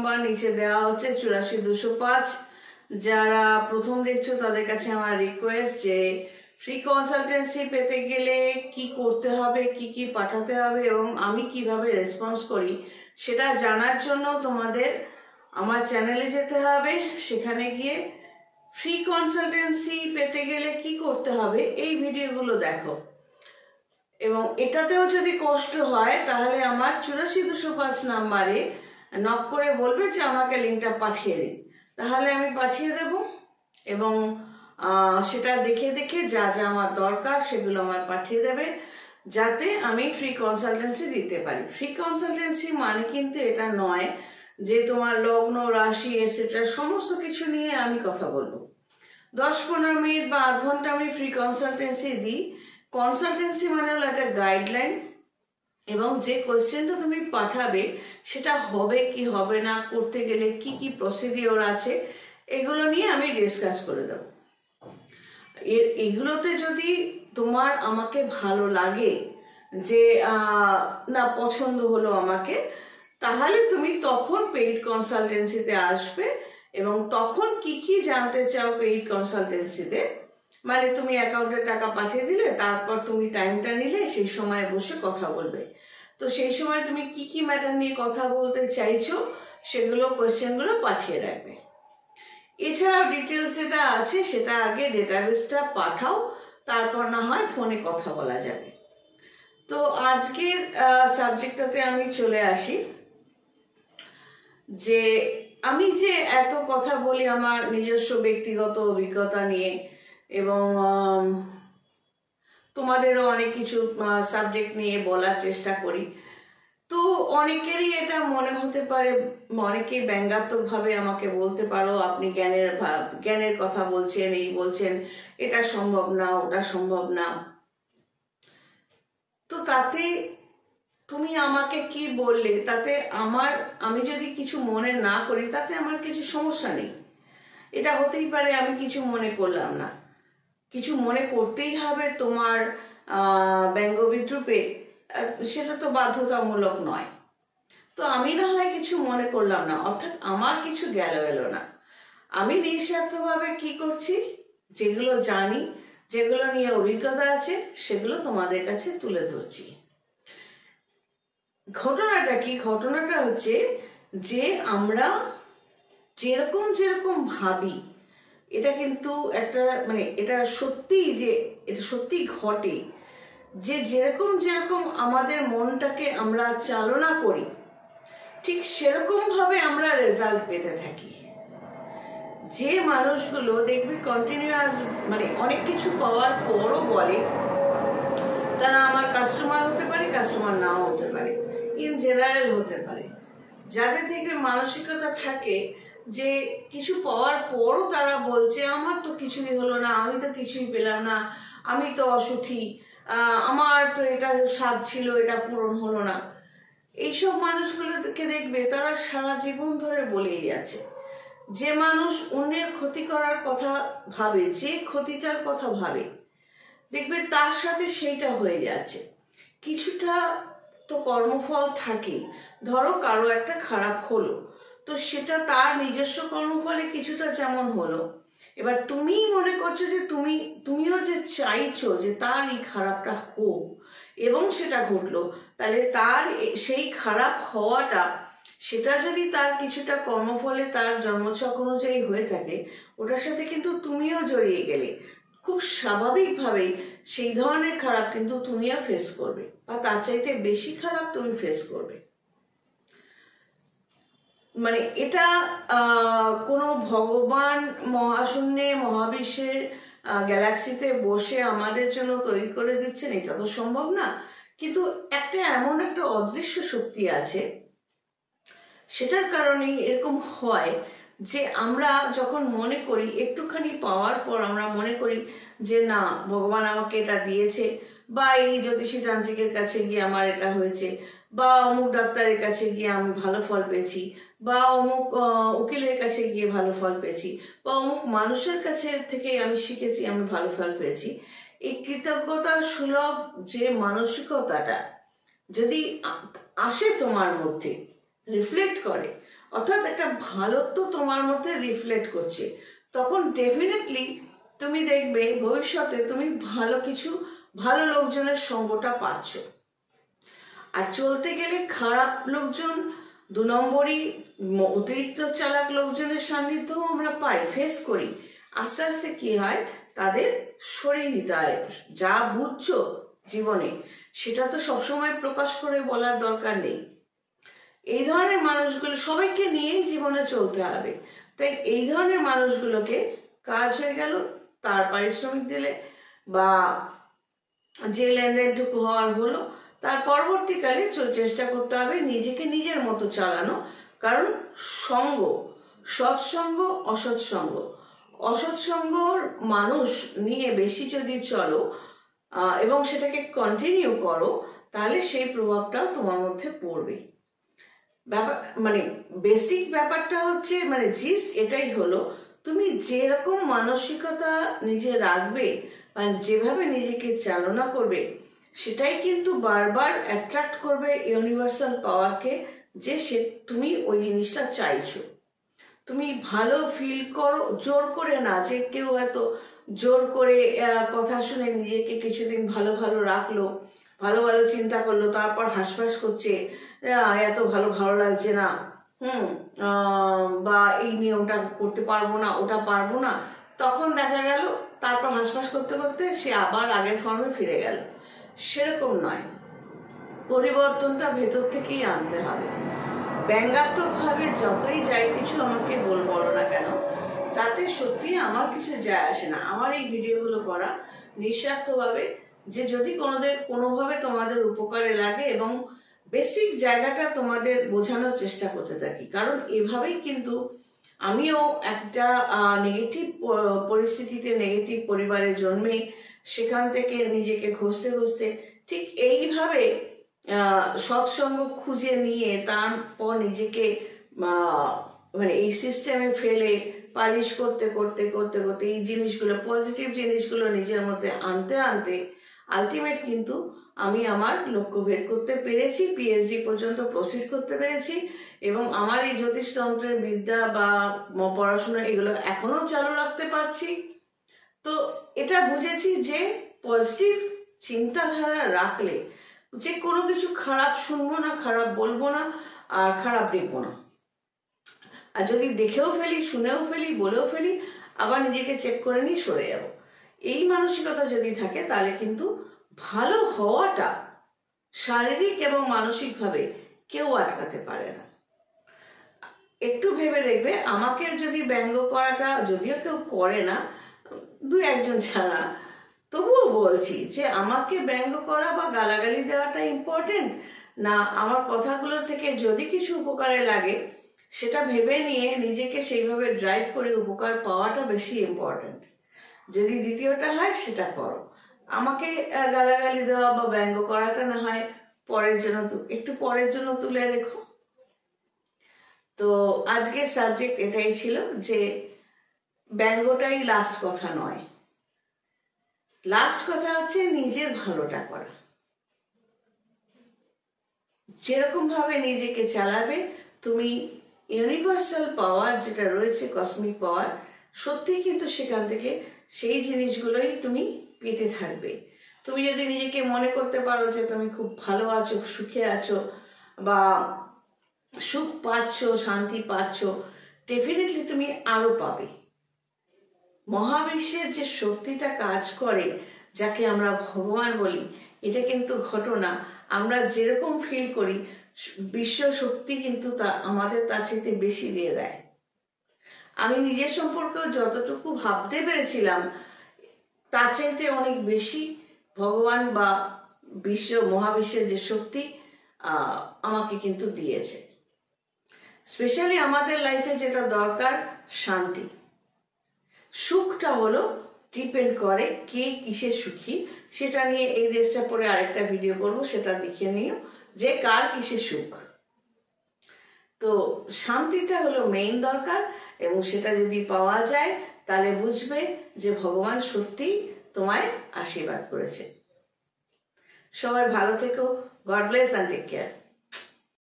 Number নিচে দেওয়া হচ্ছে 84,205। যারা প্রথম দেখছো তাদের কাছে আমার রিকোয়েস্ট যে ফ্রি কনসালটেন্সি পেতে গেলে কি করতে হবে, কি কি পাঠাতে হবে এবং আমি কিভাবে রেসপন্স করি সেটা জানার জন্য তোমাদের আমার চ্যানেলে যেতে হবে। সেখানে গিয়ে ফ্রি কনসালটেন্সি পেতে গেলে কি করতে হবে এই ভিডিওগুলো দেখো, এবং এটাতেও যদি কষ্ট হয় তাহলে আমার 84,205 নাম্বারে নক করে বলবে যে আমাকে লিঙ্কটা পাঠিয়ে দিন, তাহলে আমি পাঠিয়ে দেব এবং সেটা দেখে দেখে যা যা আমার দরকার সেগুলো আমার পাঠিয়ে দেবে যাতে আমি ফ্রি কনসালটেন্সি দিতে পারি। ফ্রি কনসালটেন্সি মানে কিন্তু এটা নয় যে তোমার লগ্ন, রাশি এটসেট্রা সমস্ত কিছু নিয়ে আমি কথা বলবো। 10-15 মিনিট বা 8 ঘন্টা আমি ফ্রি কনসালটেন্সি দিই। কনসালটেন্সি মানে হলো একটা গাইডলাইন, এবং যে কোয়েশ্চেনটা তুমি পাঠাবে সেটা হবে কি হবে না, করতে গেলে কি কি প্রসিডিওর আছে এগুলো নিয়ে আমি ডিসকাস করে দেব। এগুলোতে যদি তোমার আমাকে ভালো লাগে যে না পছন্দ হলো আমাকে, তাহলে তুমি তখন পেইড কনসালটেন্সিতে আসবে এবং তখন কি কি জানতে চাও পেইড কনসালটেন্সিতে, মানে তুমি অ্যাকাউন্টে টাকা পাঠিয়ে দিলে, তারপর তুমি টাইমটা নিলে, সেই সময় বসে কথা বলবে। তো সেই সময় তুমি কি কি ম্যাটার নিয়ে কথা বলতে চাইছো সেগুলো কোয়েশ্চেনগুলো পাঠিয়ে রাখবে। এছাড়াও ডিটেলস যেটা আছে সেটা আগে ডেটাবেসটা পাঠাও, তারপর না হয় ফোনে কথা বলা যাবে। তো আজকের সাবজেক্টটাতে আমি চলে আসি যে আমি যে এত কথা বলি আমার নিজস্ব ব্যক্তিগত অভিজ্ঞতা নিয়ে, এবং তোমাদেরও অনেক কিছু সাবজেক্ট নিয়ে বলার চেষ্টা করি। তো অনেকেরই এটা মনে হতে পারে, অনেকে ব্যঙ্গাত্মকভাবে আমাকে বলতে পারো আপনি জ্ঞানের কথা বলছেন, এই বলছেন, এটা সম্ভব না, ওটা সম্ভব না। তো তাতে তুমি আমাকে কি বললে, তাতে আমি যদি কিছু মনে না করি তাতে আমার কিছু সমস্যা নেই। এটা হতেই পারে আমি কিছু মনে করলাম না, কিছু মনে করতেই হবে তোমার ব্যঙ্গ বিদ্রুপে, সেটা তো বাধ্যতামূলক নয়। তো আমি না হয় কিছু মনে করলাম না, অর্থাৎ আমার কিছু এলো না। আমি নিঃস্বার্থভাবে কি করছি, যেগুলো জানি, যেগুলো নিয়ে অভিজ্ঞতা আছে সেগুলো তোমাদের কাছে তুলে ধরছি। ঘটনাটা কি? ঘটনাটা হচ্ছে যে আমরা যেরকম যেরকম ভাবি, এটা কিন্তু একটা মানে এটা সত্যি, যে এটা সত্যি ঘটে যে যেরকম যেরকম আমাদের মনটাকে আমরা চালনা করি ঠিক সেরকম ভাবে আমরা রেজাল্ট পেতে থাকি। যে মানুষগুলো দেখবি কন্টিনিউয়াস মানে অনেক কিছু পাওয়ার পরও বলে, তারা আমার কাস্টমার হতে পারে, কাস্টমার নাও হতে পারে, ইন জেনারেল হতে পারে। যাদের থেকে মানসিকতা থাকে যে কিছু পাওয়ার পরও তারা বলছে আমার তো কিছুই হলো না, আমি তো কিছুই পেলাম না, আমি তো অসুখী, আমার তো এটা স্বাদ ছিল, এটা পূরণ হলো না, এইসব মানুষগুলোকে দেখবে তারা সারা জীবন ধরে বলেই যাচ্ছে। যে মানুষ অন্যের ক্ষতি করার কথা ভাবে, যে ক্ষতিটার কথা ভাবে, দেখবে তার সাথে সেইটা হয়ে যাচ্ছে। কিছুটা তো কর্মফল থাকে, ধরো কারো একটা খারাপ হলো, তো সেটা তার নিজস্ব কর্মফলে কিছুটা যেমন হলো, এবার তুমি মনে করছো যে তুমিও যে চাইছো যে তার এই খারাপটা হোক এবং সেটা ঘটলো, তাহলে তার সেই খারাপ হওয়াটা সেটা যদি তার কিছুটা কর্মফলে তার জন্মছক অনুযায়ী হয়ে থাকে, ওটার সাথে কিন্তু তুমিও জড়িয়ে গেলে, খুব স্বাভাবিকভাবেই সেই ধরনের খারাপ কিন্তু তুমিও ফেস করবে, বা তার চাইতে বেশি খারাপ তুমি ফেস করবে। মানে এটা কোনো ভগবান মহাশূন্যে মহাবিশ্বের গ্যালাক্সিতে বসে আমাদের জন্য তৈরি করে দিচ্ছেন এটা তো সম্ভব না, কিন্তু একটা এমন একটা অদৃশ্য শক্তি আছে, সেটার কারণেই এরকম হয় যে আমরা যখন মনে করি একটুখানি পাওয়ার পর আমরা মনে করি যে না ভগবান আমাকে এটা দিয়েছে, বা এই জ্যোতিষী তান্ত্রিকের কাছে গিয়ে আমার এটা হয়েছে, বা অমুক ডাক্তারের কাছে গিয়ে আমি ভালো ফল পেয়েছি, বা অমুক উকিলের কাছে গিয়ে ভালো ফল পেয়েছি, বা অমুক মানুষের কাছে থেকে আমি শিখেছি আমি ভালো ফল পেয়েছি। এই কৃতজ্ঞতা সুলভ যে মানসিকতাটা যদি আসে তোমার মধ্যে, রিফ্লেক্ট করে, অর্থাৎ একটা ভালোত্ব তোমার মধ্যে রিফ্লেক্ট করছে, তখন ডেফিনেটলি তুমি দেখবে ভবিষ্যতে তুমি ভালো লোকজনের সঙ্গটা পাচ্ছ। আর চলতে গেলে খারাপ লোকজন, 2 নম্বরই অতিরিক্ত চালাক লোকজনের সান্নিধ্যও আমরা পাই, ফেস করি। আস্তে আস্তে কি হয়, তাদের সরিয়ে দিতে হয়। যা বুঝছো জীবনে সেটা তো সবসময় প্রকাশ করে বলার দরকার নেই। এই ধরনের মানুষগুলো, সবাইকে নিয়েই জীবনে চলতে হবে, তাই এই ধরনের মানুষগুলোকে কাজ হয়ে গেল তার পারিশ্রমিক দিলে বা যে লেনদেনটুকু হওয়ার হলো, তার পরবর্তীকালে চেষ্টা করতে হবে নিজেকে নিজের মতো চালানো। কারণ সঙ্গ, সৎসঙ্গ, অসৎসঙ্গর মানুষ নিয়ে বেশি যদি চলো এবং সেটাকে কন্টিনিউ করো, তাহলে সেই প্রভাবটা তোমার মধ্যে পড়বে। ব্যাপার মানে বেসিক ব্যাপারটা হচ্ছে, মানে জিস্ট এটাই হলো, তুমি যেরকম মানসিকতা নিজে রাখবে, মানে যেভাবে নিজেকে চালনা করবে, সেটাই কিন্তু বারবার অ্যাট্রাক্ট করবে ইউনিভার্সাল পাওয়ারকে, যে তুমি ওই জিনিসটা চাইছো। তুমি ভালো ফিল করো, জোর করে না, যে কেউ হয়তো জোর করে কথা শুনে নিজেকে কিছুদিন ভালো ভালো রাখলো, ভালো ভালো চিন্তা করলো, তারপর হাসফাস করছে, এত ভালো লাগছে না, বা এই নিয়মটা করতে পারবো না, ওটা পারবো না, তখন দেখা গেল তারপর হাসফাস করতে করতে সে আবার আগের ফর্মে ফিরে গেল। সেরকম নয়, পরিবর্তনটা ভেতর থেকেই আনতে হবে। ব্যঙ্গাত্মকভাবে যতই যাই কিছু আমাকে বলো না কেন, তাতে সত্যি আমার কিছু যায় আসে না। আমার এই ভিডিওগুলো করা নিঃস্বার্থভাবে, যে যদি কোনোভাবে তোমাদের উপকারে লাগে এবং বেসিক জায়গাটা তোমাদের বোঝানোর চেষ্টা করতে থাকি। কারণ এভাবেই কিন্তু আমিও একটা নেগেটিভ পরিস্থিতিতে, নেগেটিভ পরিবারে জন্মে, সেখান থেকে নিজেকে ঘষতে ঠিক এইভাবে সৎসঙ্গ খুঁজে নিয়ে তারপর নিজেকে মানে এই সিস্টেমে ফেলে পালিশ করতে এই জিনিসগুলো, পজিটিভ জিনিসগুলো নিজের মধ্যে আনতে আলটিমেট কিন্তু আমি আমার লক্ষ্য ভেদ করতে পেরেছি, পিএইচডি পর্যন্ত প্রসিড করতে পেরেছি, এবং আমার এই জ্যোতিষতন্ত্রের বিদ্যা বা পড়াশোনা এগুলো এখনো চালু রাখতে পারছি। তো এটা বুঝেছি যে পজিটিভ চিন্তাধারা রাখলে যে কোনো কিছু খারাপ শুনবো না, খারাপ বলবো না, আর খারাপ দেখবো না। আর যদি দেখেও ফেলি, শুনেও ফেলি, বলেও ফেলি, আবার নিজেকে চেক করে নিয়ে সরে যাব। এই মানসিকতা যদি থাকে, তাহলে কিন্তু ভালো হওয়াটা শারীরিক এবং মানসিকভাবে কেউ আটকাতে পারে না। একটু ভেবে দেখবে, আমাকে যদি ব্যঙ্গ করাটা, যদিও কেউ করে না, 2-1 ছাড়া, তবুও বলছি যে আমাকে ব্যঙ্গ করা বা গালাগালি দেওয়াটা ইম্পর্টেন্ট না, আমার কথাগুলো থেকে যদি কিছু উপকারে লাগে সেটা ভেবে নিয়ে নিজেকে সেইভাবে ড্রাইভ করে উপকার পাওয়াটা বেশি ইম্পর্টেন্ট। যদি দ্বিতীয়টা হয় সেটা করো, আমাকে গালাগালি দেওয়া বা ব্যঙ্গ করাটা না হয় একটু পরের জন্য তুলে রেখো। তো আজকের সাবজেক্ট এটাই ছিল যে ব্যঙ্গটাই লাস্ট কথা নয়, লাস্ট কথা হচ্ছে নিজের ভালোটা করা। যেরকম ভাবে নিজেকে চালাবে, তুমি ইউনিভার্সাল পাওয়ার যেটা রয়েছে, কসমিক পাওয়ার, সত্যি কিন্তু সেখান থেকে সেই জিনিসগুলোই তুমি পেতে থাকবে। তুমি যদি নিজেকে মনে করতে পারো যে তুমি খুব ভালো আছো, সুখে আছো, বা সুখ পাচ্ছ, শান্তি পাচ্ছ, ডেফিনেটলি তুমি আরো পাবে। মহাবিশ্বের যে শক্তিটা কাজ করে, যাকে আমরা ভগবান বলি, এটা কিন্তু ঘটনা। আমরা যেরকম ফিল করি, বিশ্ব শক্তি কিন্তু আমাদের তার চেয়ে বেশি দিয়ে দেয়। আমি নিজের সম্পর্কেও যতটুকু ভাবতে পেরেছিলাম, তার চাইতে অনেক বেশি ভগবান বা মহাবিশ্বের যে শক্তি আমাকে কিন্তু দিয়েছে। স্পেশালি আমাদের লাইফে যেটা দরকার, শান্তি। সুখটা হলো ডিপেন্ড করে কে কিসে সুখী, সেটা নিয়ে এই ড্রেসটা পরে আরেকটা ভিডিও করব, সেটা দেখে নিও যে কার কিসে সুখ। তো শান্তিটা হলো মেইন দরকার, এবং সেটা যদি পাওয়া যায় তাহলে বুঝবে যে ভগবান সত্যি তোমায় আশীর্বাদ করেছে। সবাই ভালো থেকো। God bless and take care.